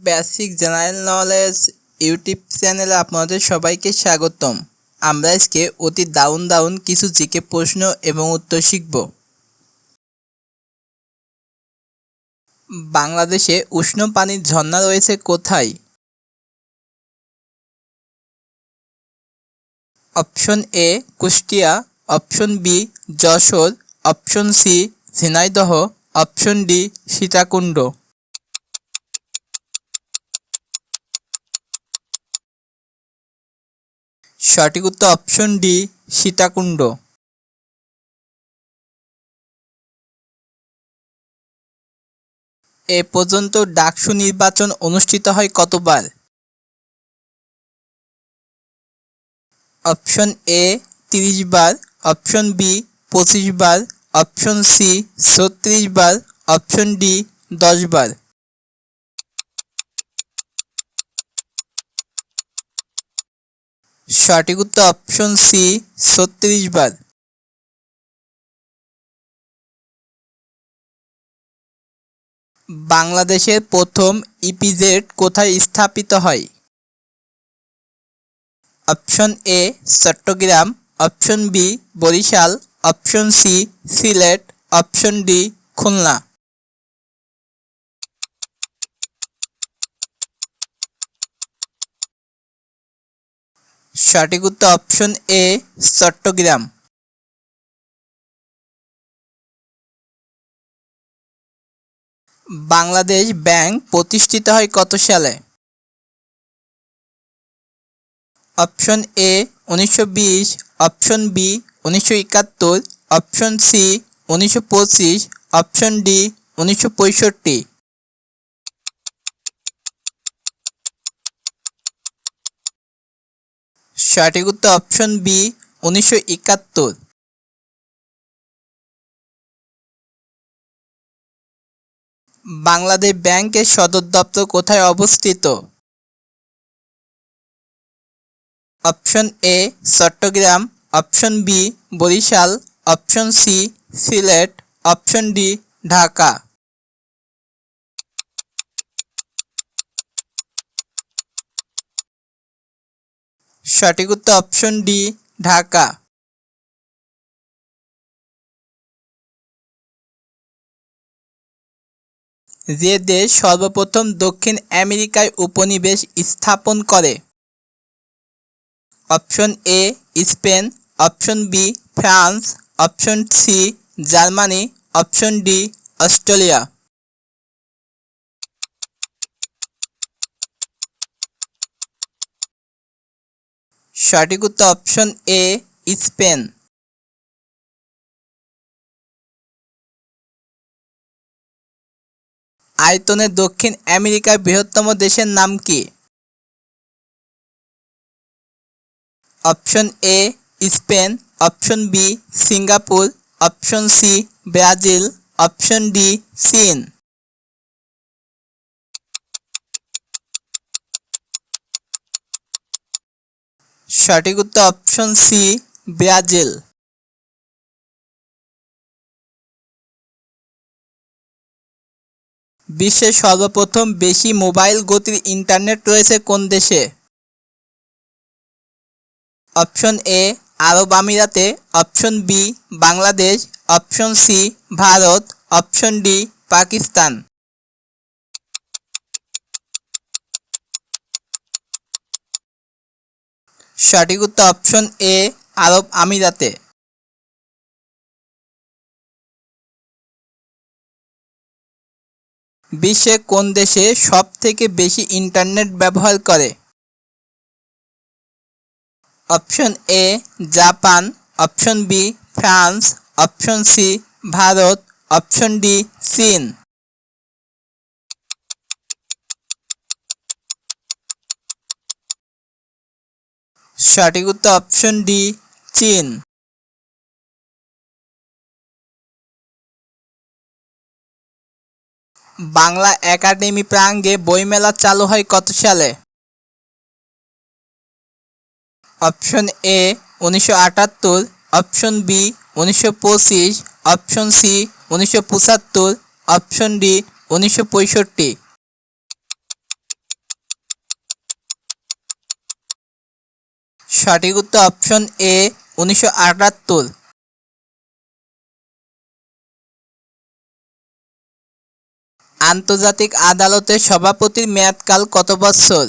Basic general knowledge YouTube চ্যানেলে আপনাদের সবাইকে স্বাগতম। আমরা আজকে অতি দারুণ কিছু জিকে প্রশ্ন এবং উত্তর শিখব। বাংলাদেশে উষ্ণ পানির ঝর্ণা রয়েছে কোথায়? Option A Kushtia, option B Jashore, option C Jhenaidah, option D Sitakunda. সঠিক উত্তর অপশন ডি সীতাকুণ্ড। এ পর্যন্ত ডাকসু নির্বাচন অনুষ্ঠিত হয় কতবার? অপশন এ 30 বার, অপশন বি 25 বার, অপশন সি 36 বার, অপশন ডি 10 বার। সঠিক উত্তর অপশন সি 36 বার। বাংলাদেশের প্রথম ইপিজেড কোথায় স্থাপিত হয়? Option A Chittagong, option B Barishal, option C Sylhet, option D Khulna. সঠিক উত্তর option A Chittagong. Bangladesh Bank প্রতিষ্ঠিত হয় কত সালে? Option A 1920, option B 1971, option C 1925, option D 1965। সঠিক উত্তর অপশন বি 1971। বাংলাদেশ ব্যাংকের সদর দপ্তর কোথায় অবস্থিত? Option A Chittagong, option B Barishal, option C Sylhet, option D Dhaka. সঠিক উত্তর অপশন ডি ঢাকা। যে দেশ সর্বপ্রথম দক্ষিণ আমেরিকায় উপনিবেশ স্থাপন করে? Option A Spain, option B France, option C Germany, option D Australia. সঠিক উত্তর অপশন এ স্পেন। আয়তনে দক্ষিণ আমেরিকার বৃহত্তম দেশের নাম কি? Option A Spain, option B Singapore, option C Brazil, option D চীন। সঠিক উত্তর অপশন সি ব্রাজিল। বিশ্বের সর্বপ্রথম বেশি মোবাইল গতির ইন্টারনেট রয়েছে কোন দেশে? অপশন এ আরব আমিরাতে, option B Bangladesh, option C Bharat, option D Pakistan. সঠিক উত্তর অপশন এ আরব আমিরাতে। বিশ্বে কোন দেশে সবথেকে বেশি ইন্টারনেট ব্যবহার করে? Option A Japan, option B France, option C Bharat, option D চীন। সঠিক উত্তর অপশন ডি চীন। বাংলা একাডেমি প্রাঙ্গে বইমেলা চালু হয় কত সালে? Option A 1978, option B 1925, option C 1975, option D 1965। সঠিক উত্তর অপশন এ 1978। আন্তর্জাতিক আদালতের সভাপতির মেয়াদকাল কত বছর?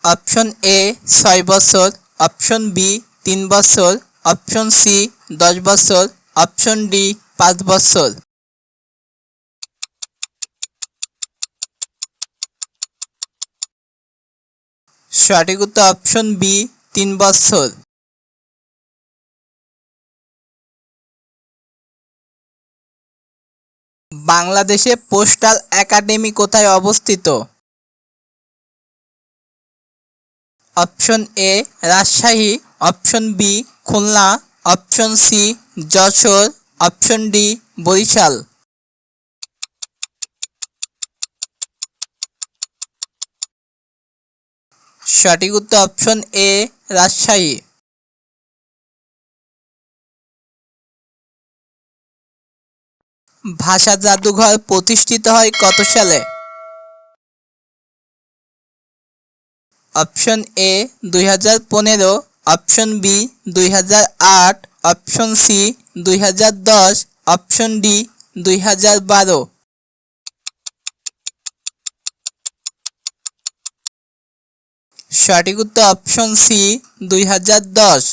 অপশন এ 6 বছর, অপশন বি 3 বছর, অপশন সি 10 বছর, অপশন ডি 5 বছর। সঠিক উত্তর অপশন বি 3 বছর। বাংলাদেশে পোস্টাল একাডেমি কোথায় অবস্থিত? Option A Rajshahi, option B Khulna, option C Jashore, option D Barishal. সঠিক উত্তর অপশন এ রাজশাহী। ভাষা জাদুঘর প্রতিষ্ঠিত হয় কত সালে? Option A 2015, option B 2008, option C 2010, option D 2012। সঠিক উত্তর অপশন সি 2010।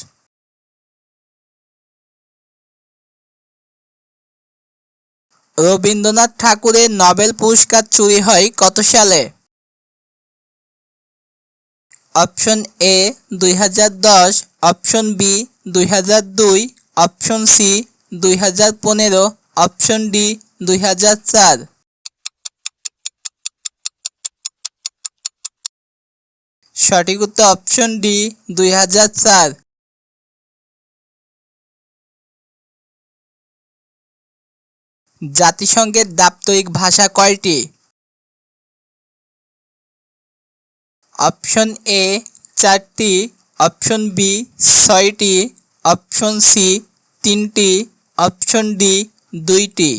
রবীন্দ্রনাথ ঠাকুরের নোবেল পুরস্কার চুরি হয় কত সালে? Option A 2010, option B 2002, option C 2015, option D 2004। সঠিক উত্তর অপশন ডি 2004। জাতিসংঘের দাপ্তরিক ভাষা কয়টি? অপশন এ 4টি, অপশন বি 6টি, অপশন সি 3টি, অপশন ডি 2টি।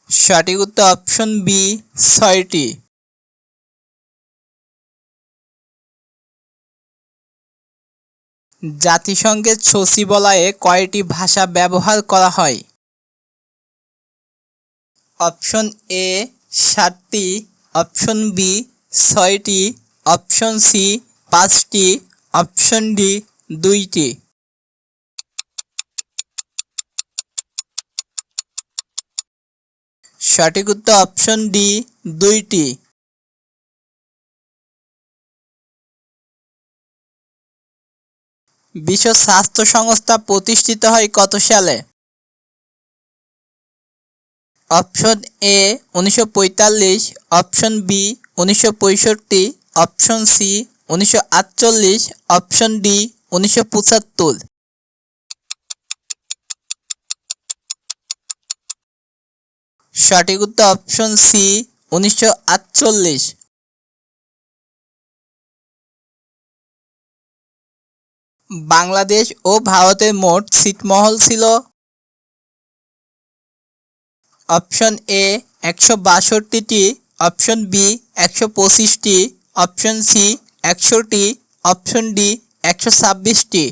সঠিক উত্তর অপশন বি 6টি। জাতিসংঘের সচিবালয়ে কয়টি ভাষা ব্যবহার করা হয়? অপশন এ 7টি, অপশন বি 6টি, অপশন সি 5টি, অপশন ডি 2টি। সঠিক উত্তর অপশন ডি 2টি। বিশ্ব স্বাস্থ্য সংস্থা প্রতিষ্ঠিত হয় কত সালে? Option A 1945, option B 1965, option C 1948, option D 1975। সঠিক উত্তর অপশন সি 1948। বাংলাদেশ ও ভারতের মোট ছিটমহল ছিল? অপশন এ 162টি, অপশন বি 125টি, অপশন সি 100টি, অপশন ডি 126টি।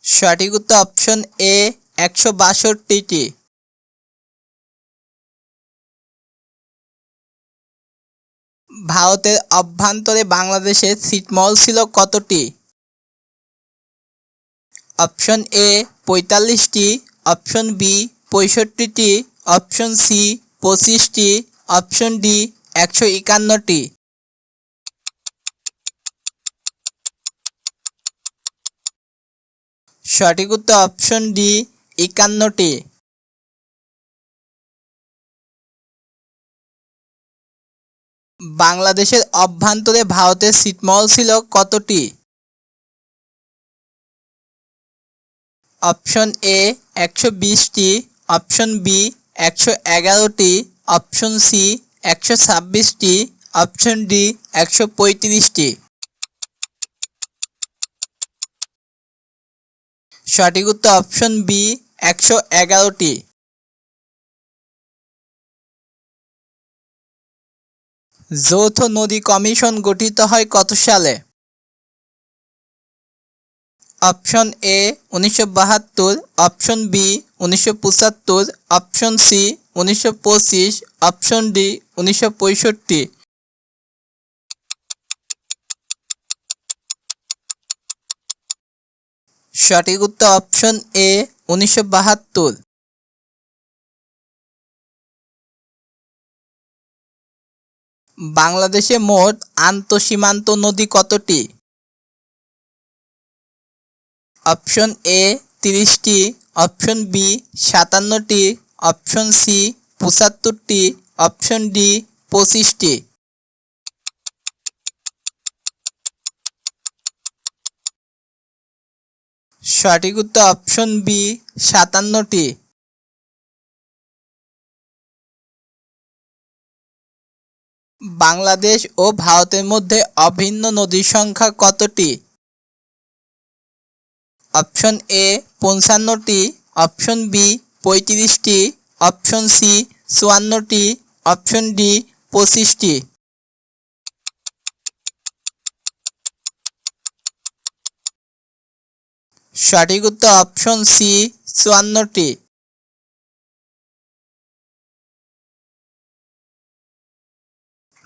সঠিক উত্তর অপশন এ 162টি। ভারতের অভ্যন্তরে বাংলাদেশের ছিটমহল ছিল কতটি? অপশন এ 45টি, অপশন বি 65টি, অপশন সি 25টি, অপশন ডি 151টি। সঠিক উত্তর অপশন ডি 51টি। বাংলাদেশের অভ্যন্তরে ভারতের ছিটমহল ছিল কতটি? অপশন এ 120টি, অপশন বি 111টি, অপশন সি 126টি, অপশন ডি 135টি। সঠিক উত্তর অপশন বি 111টি। যৌথ নদী কমিশন গঠিত হয় কত সালে? Option A 1972, option B 1975, option C 1925, option D 1965। সঠিক উত্তর অপশন এ 1972। বাংলাদেশে মোট আন্তঃসীমান্ত নদী কতটি? অপশন এ 30টি, অপশন বি 57টি, অপশন সি 75টি, অপশন ডি 25টি। সঠিক উত্তর অপশন বি 57টি। বাংলাদেশ ও ভারতের মধ্যে অভিন্ন নদীর সংখ্যা কতটি? অপশন এ 55টি, অপশন বি 35টি, অপশন সি 54টি, অপশন ডি 25টি। সঠিক উত্তর অপশন সি 54টি।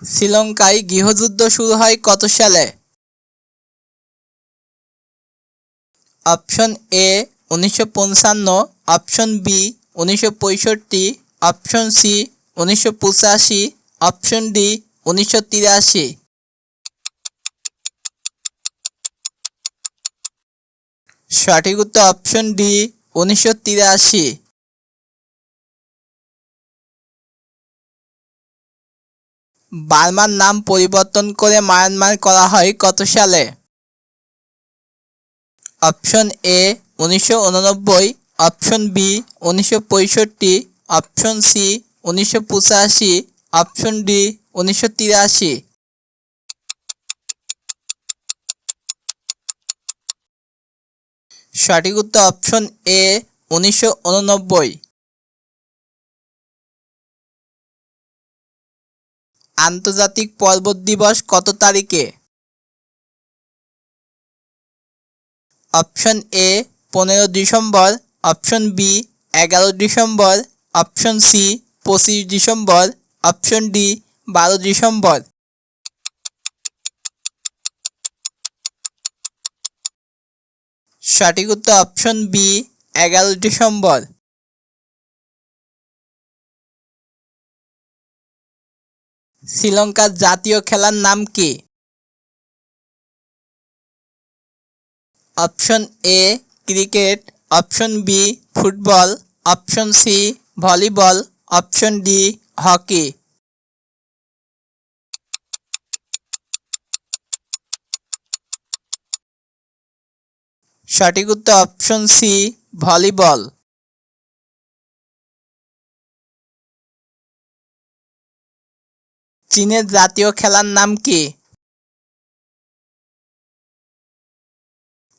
শ্রীলঙ্কায় গৃহযুদ্ধ শুরু হয় কত সালে? Option A 1955, option B 1965, option C 1985, option D 1983। সঠিক উত্তর অপশন ডি 1983। বার্মার নাম পরিবর্তন করে মায়ানমার করা হয় কত সালে? Option A 1989, option B 1965, option C 1985, option D 1983। সঠিক উত্তর অপশন এ 1989। আন্তর্জাতিক পর্বত দিবস কত তারিখে? Option A 15 December, option B 11 December, option C 25 December, option D 12 December. সঠিক উত্তর অপশন বি 11 ডিসেম্বর। শ্রীলঙ্কার জাতীয় খেলার নাম কি? Option A cricket, option B football, option C volleyball, option D hockey. সঠিক উত্তর অপশন সি ভলিবল। চীনের জাতীয় খেলার নাম কি?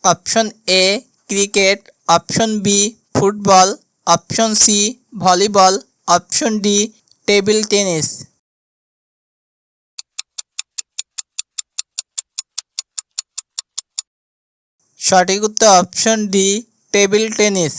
Option A cricket, option B football, option C volleyball, option D table tennis. সঠিক উত্তর অপশন ডি টেবিল টেনিস।